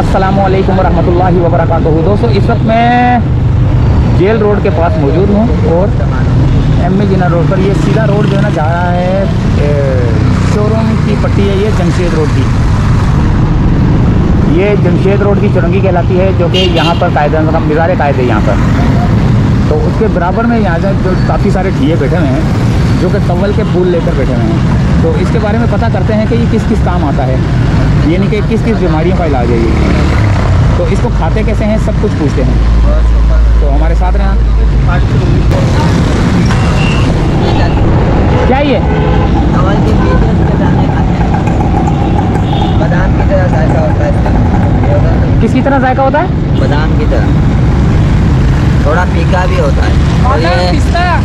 अस्सलामुअलैकुम वरहमतुल्लाहि वबरकातुहू। दोस्तों, इस वक्त मैं जेल रोड के पास मौजूद हूँ और एम ए जिना रोड पर ये सीधा रोड जो है ना जा रहा है शोरूम की पट्टी है, ये जमशेद रोड की। ये जमशेद रोड की चुरंगी कहलाती है, जो कि यहाँ पर कायदा मतलब मिज़ार कायदे यहाँ पर। तो उसके बराबर में यहाँ से जो काफ़ी सारे ठिये बैठे हुए हैं, जो कि तवल के फूल लेकर बैठे हुए हैं। तो इसके बारे में पता करते हैं कि ये किस किस काम आता है, यानी कि किस किस बीमारियों का इलाज है ये। तो इसको खाते कैसे हैं, सब कुछ पूछते हैं। तो हमारे साथ रहना। क्या ये तवल के बीज के दाने खाते हैं, बादाम की तरह जायका होता है। किसकी तरह जायका होता है? बादाम की तरह, थोड़ा फीका भी होता है। और ये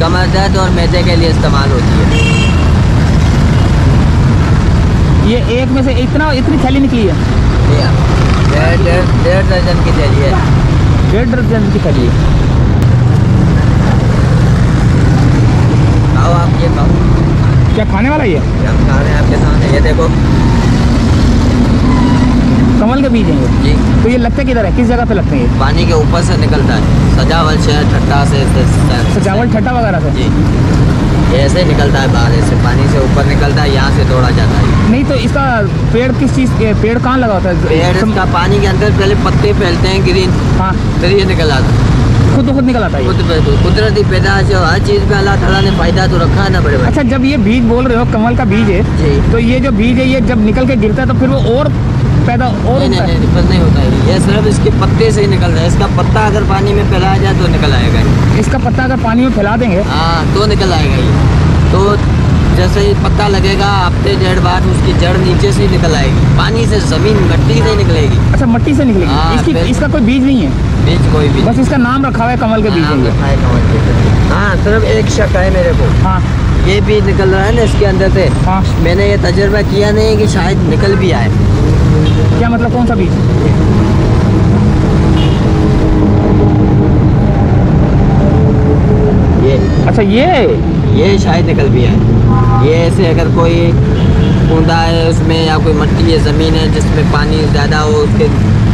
कमर दर्द और मैदे के लिए इस्तेमाल होती है। ये एक में से इतनी थैली निकली है? डेढ़ दर्जन की थैली है। 1.5 दर्जन की थैली है। खाओ आप, ये खाओ। क्या खाने वाला ये? हम खा रहे हैं आपके सामने, ये देखो कमल के बीज हैं ये जी। तो ये लगते किधर है, किस जगह पे लगते हैं ये? पानी के ऊपर से निकलता है, सजावल शहर ठट्टा से सजावल ठट्टा वगैरह से जी। ये ऐसे निकलता है बाहर से, पानी से ऊपर निकलता है, यहाँ से तोड़ा जाता है। नहीं तो इसका पेड़ किस चीज़ के, पेड़ कहाँ लगा होता है? पेड़ इसका पानी के अंदर पहले पत्ते फैलते हैं ग्रीन, हाँ, फिर ये निकल आता है। खुद निकल आता है ये? कुदरती पैदाश है, हर चीज़ में अल्लाह ताला ने फायदा तो रखा है ना बड़े भाई। अच्छा, जब ये बीज बोल रहे हो कमल का बीज है जी, तो ये जो बीज है ये जब निकल के गिरता है तो फिर वो और पैदा और नहीं होता है? नहीं होता है। ये सिर्फ इसके पत्ते से ही निकलता है। इसका पत्ता अगर पानी में फैलाया जाए तो निकल आएगा ये। इसका पत्ता अगर पानी में फैला देंगे हाँ तो निकल आएगा ये। तो जैसे ही पत्ता लगेगा हफ्ते 1.5 बाद उसकी जड़ नीचे से ही निकल आएगी, पानी से, जमीन मिट्टी से निकलेगी। अच्छा, मिट्टी से निकलेगी? हाँ, इसका कोई बीज नहीं है? बीज कोई भी बस इसका नाम रखा हुआ है कमल के बीज है ये। हाँ, सिर्फ एक शक है मेरे को। हाँ, ये बीज निकल रहा है ना इसके अंदर से। हाँ, मैंने ये तजर्बा किया नहीं है कि शायद निकल भी आए। क्या मतलब, कौन सा बीज? ये अच्छा, ये शायद निकल भी आए। ये ऐसे अगर कोई कूदा है उसमें या कोई मिट्टी है, ज़मीन है जिसमें पानी ज़्यादा हो, उसके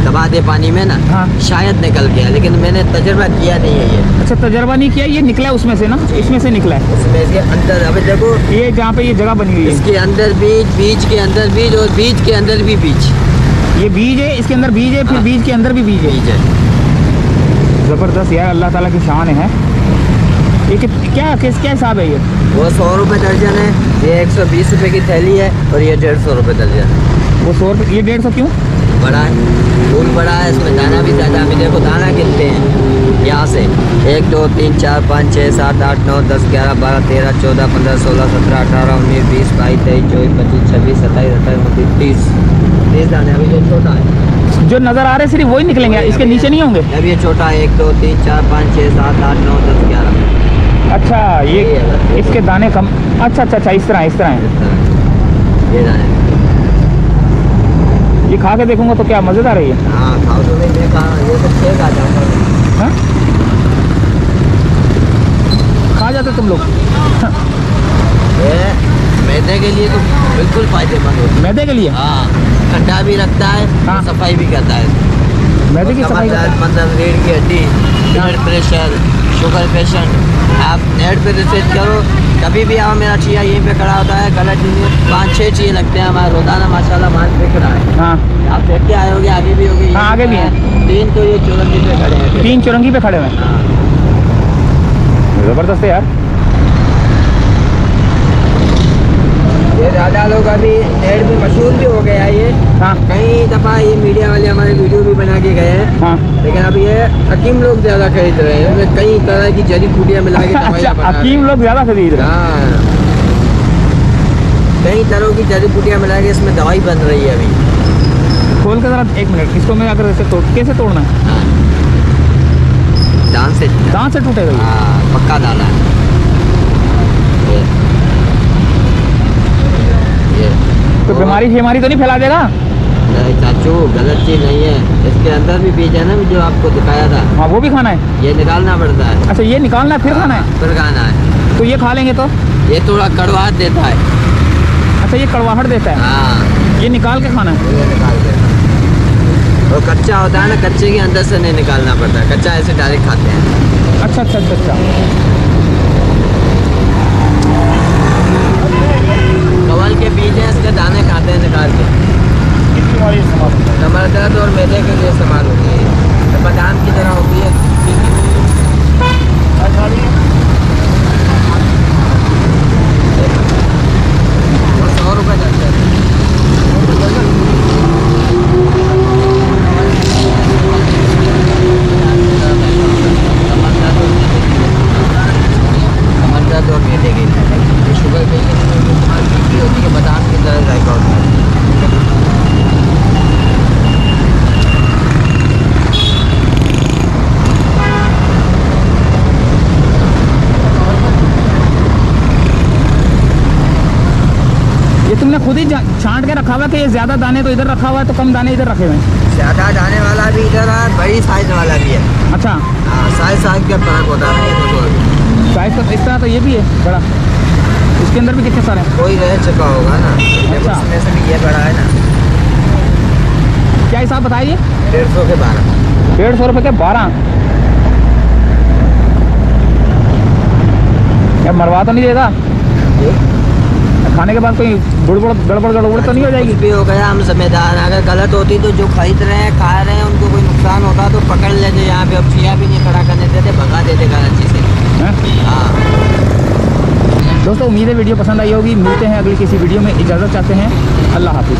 दबा दे पानी में ना, हाँ, शायद निकल गया, लेकिन मैंने तजर्बा किया नहीं है ये। अच्छा, तजर्बा नहीं किया, ये निकला है उसमें से ना? इसमें से निकला है उसमें इसके अंदर। अभी देखो ये जहाँ पे ये जगह बनी हुई है, इसके अंदर बीज, बीज के अंदर बीज और बीज के अंदर भी बीज। ये बीज है, इसके अंदर बीज है, फिर हाँ, बीज के अंदर भी बीज है। बीज है। ज़बरदस्त यार, अल्लाह ताला की शान है। ये क्या हिसाब है ये? वो 100 रुपये दर्जन है, ये 120 रुपये की थैली है और ये 150 रुपये दर्जन है। वो 100 रुपये, ये 150 क्यों? बड़ा है, फूल बड़ा है, इसमें दाना भी ज़्यादा। अभी देखो दाना गिनते हैं यहाँ से, 1 2 3 4 5 6 7 8 9 10 11 12 13 14 15 16 17 18 19 20 22 23 24 25 26 27 28 29 30 दाने। अभी जो छोटा है, जो नज़र आ रहे हैं सिर्फ वही निकलेंगे, इसके नीचे नहीं होंगे? अभी ये छोटा है, 1 2 3 4 5 6 7 8 9 10 11। अच्छा, ये इसके दाने कम। अच्छा, इस तरह है। ये दाने ये खा के देखूंगा तो क्या मज़ेदार है ये? हाँ, खाओ तो नहीं, मैं खा ये सब फेंक आ जाऊँगा। हाँ, खा जाते तुम लोग? ये मैदे के लिए तो बिल्कुल फायदेमंद होता है। मैदे के लिए? हाँ, ठंडा भी रखता है, हाँ, सफाई भी करता है। मैदे की सफाई? मतलब रीढ़ की हड्डी, ब्लड प्रेशर, शुगर पेशेंट, आप नेट पे रिसर्च करो। कभी भी आओ, मेरा चिया यहीं पे खड़ा होता है, गलत नहीं है। 5-6 चिए लगते हैं हमारे रोजाना, माशाल्लाह माल बिक रहा है। हाँ, आप देख के आए होगे, आगे भी होगी। हाँ, आगे भी हैं। 3 तो ये चुरंगी पे खड़े हैं। 3 चुरंगी पे खड़े हुए हैं। ज़बरदस्त है यार। ये ज़्यादा लोग अभी नेट पे मशहूर भी हो गया ये। हाँ, कई दफ़ा ये मीडिया वाले हमारे वीडियो भी बना के गए हैं। हाँ, लेकिन अब ये हकीम लोग ज़्यादा खरीद रहे हैं, इसमें कई तरह की जड़ी बूटियाँ मिला के अच्छा, हकीम लोग ज़्यादा खरीद रहे हैं? हाँ, कई तरह की जड़ी बूटियाँ मिला के इसमें दवाई बन रही है अभी। खोल के ज़रा 1 मिनट, इसको मैं अगर ऐसे कैसे तोड़ना है? हाँ, दांत से टूटेगा ये? हाँ, पक्का दाना है ये। तो बीमारी तो नहीं फैला देगा? नहीं चाचू, गलत चीज़ नहीं है। इसके अंदर भी बीज है ना जो आपको दिखाया था। हाँ, वो भी खाना है? ये निकालना पड़ता है। अच्छा, ये निकालना है फिर खाना है? फिर खाना है। तो ये खा लेंगे तो? ये थोड़ा कड़वाहट देता है। अच्छा, ये कड़वाहट देता है? हाँ, ये निकाल के खाना है? ये निकाल के। वो कच्चा होता है ना, कच्चे के अंदर से नहीं निकालना पड़ता, कच्चा ऐसे डायरेक्ट खाते हैं। अच्छा अच्छा अच्छा अच्छा। कवल के बीज हैं, इसके दाने खाते हैं निकाल के। कितनी हमारी इस्तेमाल होता है? कमर दर्द और मैदे के लिए इस्तेमाल होती है, तो बादाम की तरह होती है। 100 रुपये जाते हैं। कमर दर्द और मैदे के लिए शुगर के लिए इस्तेमाल की होती है, बादाम की तरह जायका होता है। ये तुमने खुद ही छांट के रखा हुआ कि ये ज़्यादा दाने तो इधर रखा हुआ है तो कम दाने इधर रखे हुए हैं? ज़्यादा दाने वाला भी इधर है, बड़ी साइज वाला भी है। अच्छा, साइज का फर्क होता है। साइज तो इस तरह तो ये भी है बड़ा, इसके अंदर भी कितने सारे हैं? कोई रह चुका होगा ना। अच्छा। इसमें से भी ये बड़ा है ना। क्या हिसाब बताइए? 150 के 12। 150 रुपये के 12। क्या मरवा तो नहीं देगा? खाने के बाद कोई गड़बड़ तो नहीं हो जाएगी? कुछ भी हो गया, हम जिम्मेदार हैं। अगर गलत होती तो जो खरीद रहे हैं, खा रहे हैं, उनको कोई नुकसान होता तो पकड़ लेते। यहाँ पे अब छिया भी नहीं खड़ा करने देते, भगा देते कराची से। हाँ दोस्तों, उम्मीद है वीडियो पसंद आई होगी। मिलते हैं अगली किसी वीडियो में, इजाज़त चाहते हैं। अल्लाह हाफिज़।